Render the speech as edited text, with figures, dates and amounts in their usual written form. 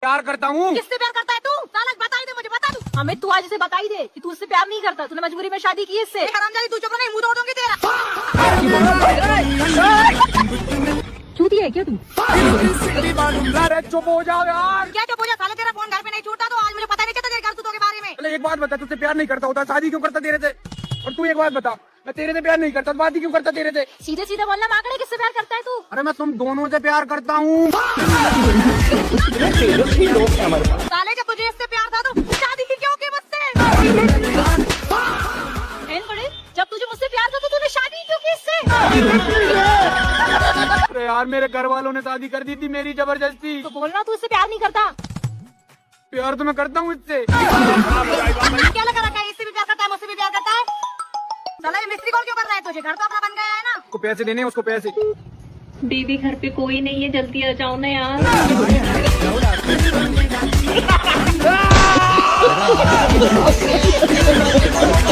प्यार करता हूँ। किससे प्यार करता है तू? साला बता ही दे मुझे, बता तू। हमें तू आज इसे बता ही दे कि तू उससे प्यार नहीं करता, तूने मजबूरी में शादी की इससे। हरामजादी तू चुप रह, नहीं मुंह तोड़ दूंगी तेरा। चूती है क्या तू? अरे चुप हो जाओ यार। क्या चुप हो जा साले, तेरा फोन घर पे नहीं छूटा तो आज मुझे पता नहीं चलता तेरे घर के बारे में। अरे एक बात बता, तुझसे प्यार नहीं करता होता शादी क्यों करता तेरे से? और तू एक बात बता, मैं तेरे से प्यार नहीं करता तो बात ही क्यों करता तेरे से? सीधे सीधे बोलना माकड़े, किससे प्यार करता है तू? अरे मैं तुम दोनों से प्यार करता हूँ। साले जब तुझे इससे प्यार था तो शादी की क्यों की मुझसे? जब तुझे मुझसे प्यार था तो तूने शादी क्यों की इससे? अरे यार मेरे घर वालों ने शादी कर दी थी मेरी जबरदस्ती। तो बोलना तू इससे प्यार नहीं करता। प्यार तो मैं करता हूँ इससे। क्या लगा रखा है, इससे भी प्यार करता है मुझसे भी प्यार करता है? साला ये मिस्त्री कॉल क्यों कर रहा है तुझे? घर तो अपना बन गया है ना। उसको पैसे देने, उसको पैसे। दीदी घर पे कोई नहीं है, जल्दी आ जाओ ना यार।